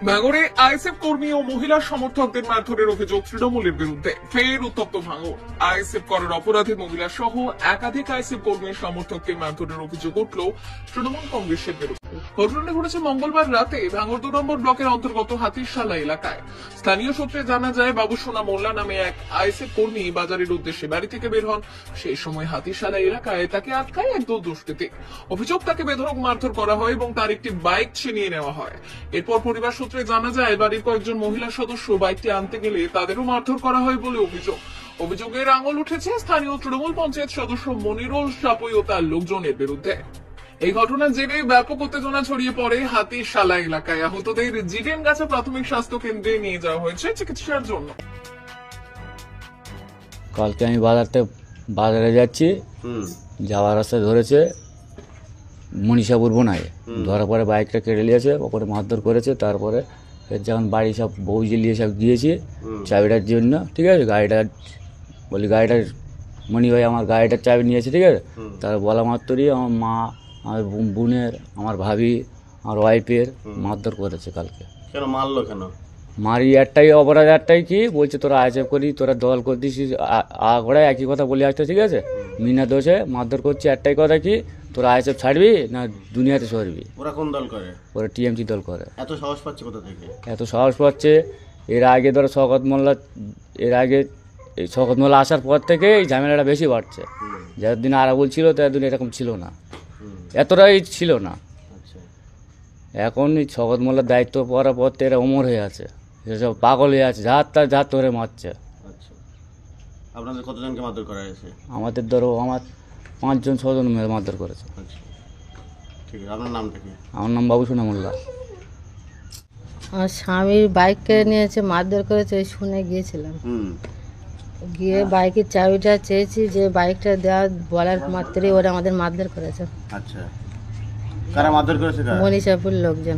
ভাঙড়ে আইএসএফ কর্মী ও মহিলা সমর্থকদের মারধরের অভিযোগ তৃণমূলের বিরুদ্ধে। ফের উত্তপ্ত ভাঙড়। আইএসএফ করার অপরাধে মহিলা সহ একাধিক আইএসএফ কর্মীর সমর্থককে মারধরের অভিযোগ উঠল তৃণমূল কংগ্রেসের বিরুদ্ধে। ঘটনাটি ঘটেছে মঙ্গলবার রাতে ভাঙড় 2 নম্বর ব্লকের অন্তর্গত হাতিরশালা এলাকায়। স্থানীয় সূত্রে জানা যায়, বাবুসোনা মোল্লা নামে এক আইএসএফ কর্মী বাজারের উদ্দেশ্যে বাড়ি থেকে বের হন। সেই সময় হাতিরশালা এলাকায় তাকে আটকায় একদল দুষ্কৃতী। অভিযোগ, তাকে বেধড়ক মারধর করা হয় এবং তার একটি বাইক ছিনিয়ে নেওয়া হয়। এরপর পরিবার সূত্রে জানা যায়, বাড়ির কয়েকজন মহিলা সদস্য বাইকটি আনতে গেলে তাদেরও মারধর করা হয় বলে অভিযোগ। অভিযোগের আঙুল উঠেছে স্থানীয় তৃণমূল পঞ্চায়েত সদস্য মনিরুল সাপুই ও তার লোকজনের বিরুদ্ধে। এই ঘটনার জেরে ব্যাপক উত্তেজনা ছড়িয়ে পড়ে হাতিরশালা এলাকায়। আহতদের জিটেনগাছা প্রাথমিক স্বাস্থ্য কেন্দ্রে নিয়ে যাওয়া হয়েছে চিকিৎসার জন্য। কালকে আমি বাজারে যাচ্ছি, যাওয়ার রাস্তায় ধরেছে মনীষাপুর বোনায়। ধরার পরে বাইকটা কেটে নিয়েছে, ওপরে মারধর করেছে। তারপরে যখন বাড়ি সব বউ জ্বালিয়ে সব দিয়েছি চাবিটার জন্য, ঠিক আছে, গাড়িটা বলি গাড়িটার মণি ভাই আমার গাড়িটার চাবি নিয়েছে, ঠিক আছে। তার বলা মাত্রই আমার মা, আমার বোনের, আমার ভাবি, আমার ওয়াইফের মারধর করেছে কালকে। কেন মারলো? কেন মারি? একটাই অপরাধ, একটাই কি বলছে, তোরা আইএসএফ করি, তোরা দল করতিস, আগড়ায় একই কথা বলে আসতো, ঠিক আছে। মিনা দোষে মারধর করছে, একটাই কথা কি, তোরা আইএসএফ ছাড়বি না দুনিয়াতে সরবি। ওরা কোন দল করে? ওরা টিএমসি দল করে। এত সাহস পাচ্ছে কোথা থেকে? এত সাহস পাচ্ছে, এর আগে ধরো শওকত মোল্লা, এর আগে এই শওকত মোল্লা আসার পর থেকে এই ঝামেলাটা বেশি বাড়ছে। যতদিন আরাবুল ছিল ততদিন এরকম ছিল না, এতটাই ছিল না। আচ্ছা, এখন এই শওকত মোল্লার দায়িত্ব পাওয়ার পর এরা অমর হয়ে আছে, এসব পাগল হয়ে আছে, যার ধরে মারছে। আচ্ছা, আপনাদের কতজনকে মারধর করা হয়েছে? আমাদের ধরো আমার 5-6 জন মারধর করেছে। আচ্ছা, ঠিক আছে। আপনার নামটা কি? আমার নাম বাবুসোনা মোল্লা। আমার স্বামীর বাইক কেড়ে নিয়েছে, মারধর করেছে, ওই শুনে গিয়েছিলাম। গিয়ে বাইকের চাবিটা চেয়েছি, যে বাইকটা দেওয়া বলার মাত্রই ওরা আমাদের মারধর করেছে। আচ্ছা, কারা মারধর করেছে? মনীষাপুর লোকজন।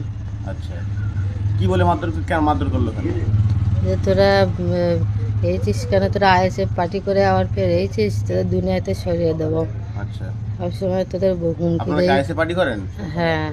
আচ্ছা, কি বলে মারধর? কেন মারধর করলো? কেন? যে তোরা এইছিস কেন, তোরা আইএসএফ পার্টি করে আবার ফের এইছিস, তোদের দুনিয়াতে সরিয়ে দেবো। আচ্ছা, সবসময় তোদের হুমকি আপনারা দেয়। আইএসএফ পার্টি করেন? হ্যাঁ।